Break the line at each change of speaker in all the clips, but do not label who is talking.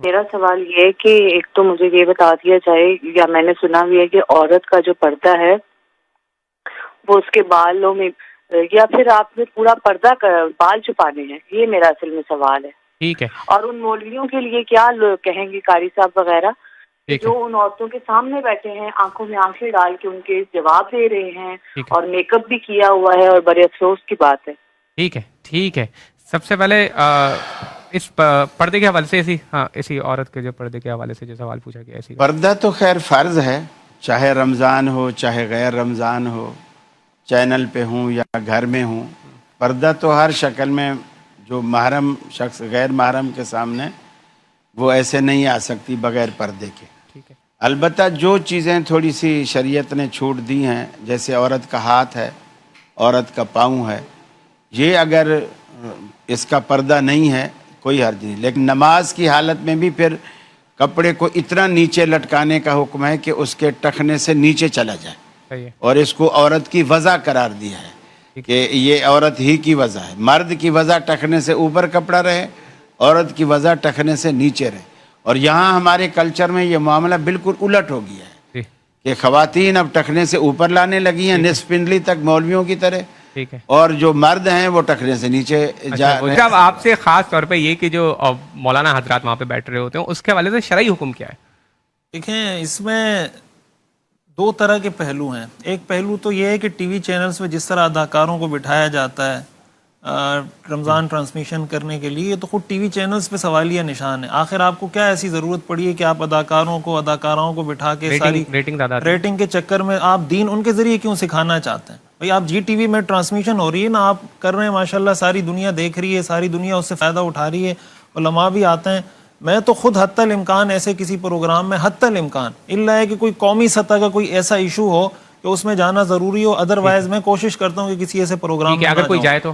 میرا سوال یہ ہے کہ ایک تو مجھے یہ بتا دیا جائے، یا میں نے سنا بھی ہے کہ عورت کا جو پردہ ہے وہ اس کے بالوں میں، یا پھر آپ نے پورا پردہ بال چھپانے ہیں، یہ میرا اصل میں سوال ہے۔
ٹھیک ہے،
اور ان مولویوں کے لیے کیا کہیں گے قاری صاحب وغیرہ
ٹھیک ہے،
جو ان عورتوں کے سامنے بیٹھے ہیں، آنکھوں میں آنکھیں ڈال کے ان کے جواب دے رہے ہیں،
ٹھیک ہے،
اور میک اپ بھی کیا ہوا ہے، اور بڑے افسوس کی بات ہے۔
ٹھیک ہے، ٹھیک ہے۔ سب سے پہلے اس پردے کے حوالے سے اسی عورت کے جو پردے کے حوالے سے جو سوال پوچھا گیا ایسی
پردہ تو خیر فرض ہے، چاہے رمضان ہو چاہے غیر رمضان ہو، چینل پہ ہوں یا گھر میں ہوں، پردہ تو ہر شکل میں جو محرم شخص غیر محرم کے سامنے وہ ایسے نہیں آ سکتی بغیر پردے کے۔
ٹھیک ہے،
البتہ جو چیزیں تھوڑی سی شریعت نے چھوٹ دی ہیں، جیسے عورت کا ہاتھ ہے، عورت کا پاؤں ہے، یہ اگر اس کا پردہ نہیں ہے کوئی حرج نہیں، لیکن نماز کی حالت میں بھی پھر کپڑے کو اتنا نیچے لٹکانے کا حکم ہے کہ اس کے ٹخنے سے نیچے چلا جائے،
صحیح ہے،
اور اس کو عورت کی وضع قرار دیا ہے کہ یہ عورت ہی کی وضع ہے۔ مرد کی وضع ٹخنے سے اوپر کپڑا رہے، عورت کی وضع ٹخنے سے نیچے رہے۔ اور یہاں ہمارے کلچر میں یہ معاملہ بالکل الٹ ہو گیا ہے
جی،
کہ خواتین اب ٹخنے سے اوپر لانے لگی ہیں نصف پنڈلی تک مولویوں کی طرح،
ٹھیک ہے۔
اور جو مرد ہیں وہ ٹخنے سے نیچے جا رہے ہیں۔
اب آپ سے خاص طور پہ یہ کہ جو مولانا حضرات وہاں پہ بیٹھ رہے ہوتے ہیں اس کے حوالے سے شرعی حکم کیا ہے؟
دیکھیں، اس میں دو طرح کے پہلو ہیں۔ ایک پہلو تو یہ ہے کہ ٹی وی چینلز میں جس طرح اداکاروں کو بٹھایا جاتا ہے رمضان ٹرانسمیشن کرنے کے لیے، تو خود ٹی وی چینلز پہ سوالیہ نشان ہے۔ آخر آپ کو کیا ایسی ضرورت پڑی ہے کہ آپ اداکاراؤں کو بٹھا کے ساری ریٹنگ کے چکر میں آپ دین ان کے ذریعے کیوں سکھانا چاہتے ہیں؟ بھائی آپ جی ٹی وی میں ٹرانسمیشن ہو رہی ہے نا، آپ کر رہے ہیں، ماشاءاللہ ساری دنیا دیکھ رہی ہے، ساری دنیا اس سے فائدہ اٹھا رہی ہے، علماء بھی آتے ہیں۔ میں تو خود حتی الامکان ایسے کسی پروگرام میں حتی الامکان الا ہے کہ کوئی قومی سطح کا کوئی ایسا ایشو ہو کہ اس میں جانا ضروری ہو، ادروائز میں کوشش کرتا ہوں کہ کسی ایسے پروگرام میں
اگر کوئی جائے تو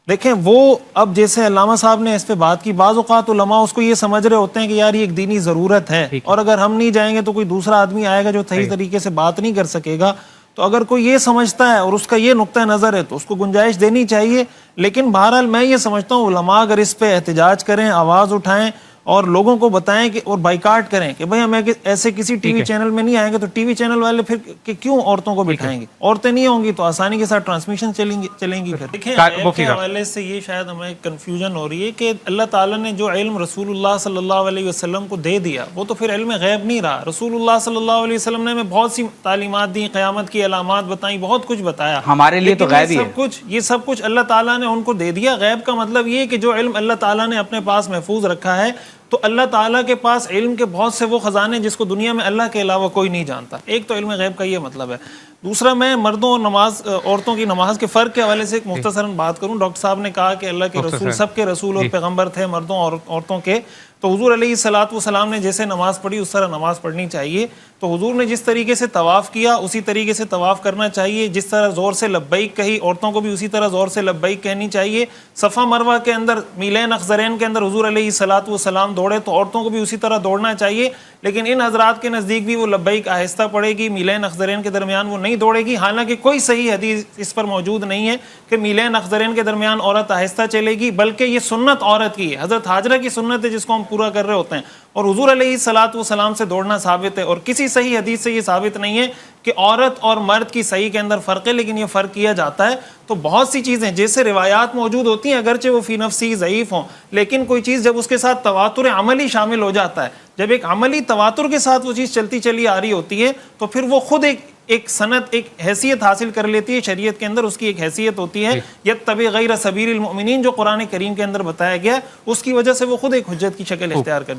دیکھیں وہ اب جیسے علامہ صاحب نے اس پہ بات کی، بعض اوقات علماء اس کو یہ سمجھ رہے ہوتے ہیں کہ یار یہ ایک دینی ضرورت ہے، اور اگر ہم نہیں جائیں گے تو کوئی دوسرا آدمی آئے گا جو صحیح طریقے سے بات نہیں کر سکے گا۔ تو اگر کوئی یہ سمجھتا ہے اور اس کا یہ نقطہ نظر ہے تو اس کو گنجائش دینی چاہیے، لیکن بہرحال میں یہ سمجھتا ہوں علماء اگر اس پہ احتجاج کریں، آواز اٹھائیں اور لوگوں کو بتائیں کہ اور بائیکاٹ کریں کہ بھئی ہمیں ایسے کسی ٹی وی چینل میں نہیں آئیں گے، تو ٹی وی چینل والے پھر کہ کیوں عورتوں کو بٹھائیں گے؟ عورتیں نہیں ہوں گی تو آسانی کے ساتھ ٹرانسمیشن چلیں گی۔ پھر دیکھیں غیب کے حوالے سے یہ شاید ہمیں کنفیوژن ہو رہی ہے کہ اللہ تعالیٰ نے جو علم رسول اللہ صلی اللہ علیہ وسلم کو دے دیا وہ تو پھر علم غیب نہیں رہا۔ رسول اللہ صلی اللہ علیہ وسلم نے ہمیں بہت سی تعلیمات دی، قیامت کی علامات بتائیں، بہت کچھ بتایا،
ہمارے لیے تو غیب ہی ہے۔
یہ سب کچھ اللہ تعالیٰ نے ان کو دے دیا۔ غیب کا مطلب یہ کہ جو علم اللہ تعالیٰ نے اپنے پاس محفوظ رکھا ہے، تو اللہ تعالیٰ کے پاس علم کے بہت سے وہ خزانے جس کو دنیا میں اللہ کے علاوہ کوئی نہیں جانتا۔ ایک تو علم غیب کا یہ مطلب ہے۔ دوسرا، میں مردوں اور عورتوں کی نماز کے فرق کے حوالے سے ایک مختصراً بات کروں۔ ڈاکٹر صاحب نے کہا کہ اللہ کے رسول سب کے رسول اور پیغمبر تھے، مردوں اور عورتوں کے، تو حضور علیہ الصلوۃ والسلام نے جیسے نماز پڑھی اس طرح نماز پڑھنی چاہیے۔ تو حضور نے جس طریقے سے طواف کیا اسی طریقے سے طواف کرنا چاہیے، جس طرح زور سے لبیک کہی عورتوں کو بھی اسی طرح زور سے لبیک کہنی چاہیے۔ صفا مروہ کے اندر میلین اخضرین کے اندر حضور علیہ الصلوۃ والسلام دوڑے تو عورتوں کو بھی اسی طرح دوڑنا چاہیے، لیکن ان حضرات کے نزدیک بھی وہ لبیک آہستہ پڑے گی، میلین اخضرین کے درمیان وہ نہیں دوڑے گی، حالانکہ کوئی صحیح حدیث اس پر موجود نہیں ہے کہ میلین اخضرین کے درمیان عورت آہستہ چلے گی، بلکہ یہ سنت عورت کی ہے، حضرت ہاجرہ کی سنت ہے جس کو ہم پورا کر رہے ہوتے ہیں، اور حضور علیہ الصلوۃ والسلام سے دوڑنا ثابت ہے، اور کسی صحیح حدیث سے یہ ثابت نہیں ہے کہ عورت اور مرد کی صحیح کے اندر فرق ہے، لیکن یہ فرق کیا جاتا ہے۔ تو بہت سی چیزیں جیسے روایات موجود ہوتی ہیں، اگرچہ وہ فی نفسی ضعیف ہوں، لیکن کوئی چیز جب اس کے ساتھ تواتر عملی شامل ہو جاتا ہے، جب ایک عملی تواتر کے ساتھ وہ چیز چلتی چلی آ رہی ہوتی ہے، تو پھر وہ خود ایک سند، ایک حیثیت حاصل کر لیتی ہے، شریعت کے اندر اس کی ایک حیثیت ہوتی ہے، یتبع غیر سبیل المؤمنین جو قرآن کریم کے اندر بتایا گیا، اس کی وجہ سے وہ خود ایک حجت کی شکل اختیار کر جاتی ہے۔